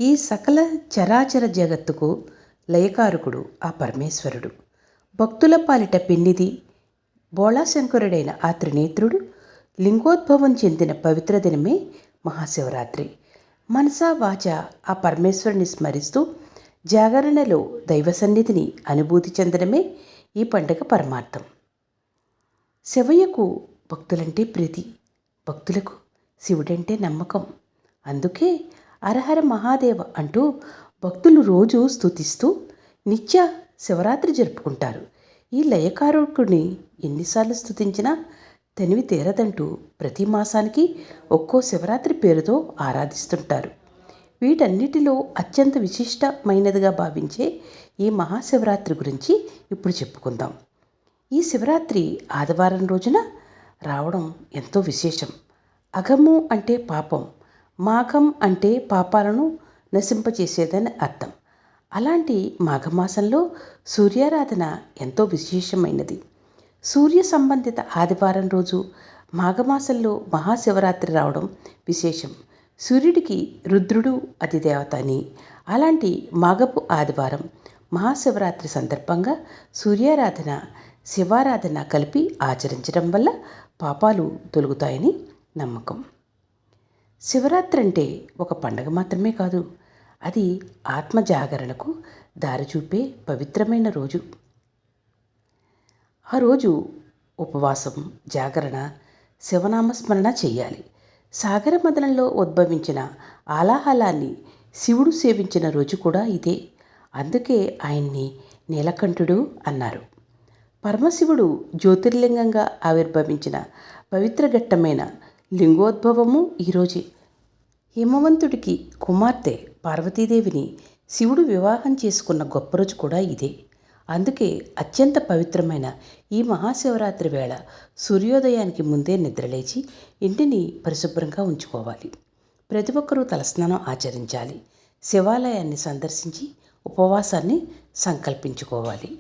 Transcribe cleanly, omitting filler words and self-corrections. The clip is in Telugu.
ఈ సకల చరాచర జగత్తుకు లయకారకుడు ఆ పరమేశ్వరుడు. భక్తుల పాలిట పిన్నిది బోళాశంకరుడైన ఆ త్రినేత్రుడు లింగోద్భవం చెందిన పవిత్ర దినమే మహాశివరాత్రి. మనసా వాచ ఆ పరమేశ్వరుని స్మరిస్తూ జాగరణలో దైవ సన్నిధిని అనుభూతి చెందడమే ఈ పండుగ పరమార్థం. శివయ్యకు భక్తులంటే ప్రీతి, భక్తులకు శివుడంటే నమ్మకం. అందుకే హరహర మహాదేవ అంటూ భక్తులు రోజు స్తుతిస్తూ నిత్య శివరాత్రి జరుపుకుంటారు. ఈ లయకారకుడిని ఎన్నిసార్లు స్తుతించినా తనివి తీరదంటూ ప్రతి మాసానికి ఒక్కో శివరాత్రి పేరుతో ఆరాధిస్తుంటారు. వీటన్నిటిలో అత్యంత విశిష్టమైనదిగా భావించే ఈ మహాశివరాత్రి గురించి ఇప్పుడు చెప్పుకుందాం. ఈ శివరాత్రి ఆదివారం రోజున రావడం ఎంతో విశేషం. అఘము అంటే పాపం, మాఘం అంటే పాపాలను నశింపచేసేదని అర్థం. అలాంటి మాఘమాసంలో సూర్యారాధన ఎంతో విశేషమైనది. సూర్య సంబంధిత ఆదివారం రోజు మాఘమాసంలో మహాశివరాత్రి రావడం విశేషం. సూర్యుడికి రుద్రుడు అధిదేవత అని, అలాంటి మాఘపు ఆదివారం మహాశివరాత్రి సందర్భంగా సూర్యారాధన శివారాధన కలిపి ఆచరించడం వల్ల పాపాలు తొలగుతాయని నమ్మకం. శివరాత్రి అంటే ఒక పండగ మాత్రమే కాదు, అది ఆత్మ జాగరణకు దారి చూపే పవిత్రమైన రోజు. ఆ రోజు ఉపవాసం, జాగరణ, శివనామస్మరణ చేయాలి. సాగర మదనంలో ఉద్భవించిన ఆలాహలాన్ని శివుడు సేవించిన రోజు కూడా ఇదే. అందుకే ఆయన్ని నీలకంఠుడు అన్నారు. పరమశివుడు జ్యోతిర్లింగంగా ఆవిర్భవించిన పవిత్ర ఘట్టమైన లింగోద్భవము ఈరోజే. హిమవంతుడికి కుమార్తె పార్వతీదేవిని శివుడు వివాహం చేసుకున్న గొప్ప రోజు కూడా ఇదే. అందుకే అత్యంత పవిత్రమైన ఈ మహాశివరాత్రి వేళ సూర్యోదయానికి ముందే నిద్రలేచి ఇంటిని పరిశుభ్రంగా ఉంచుకోవాలి. ప్రతి ఒక్కరూ తలస్నానం ఆచరించాలి. శివాలయాన్ని సందర్శించి ఉపవాసాన్ని సంకల్పించుకోవాలి.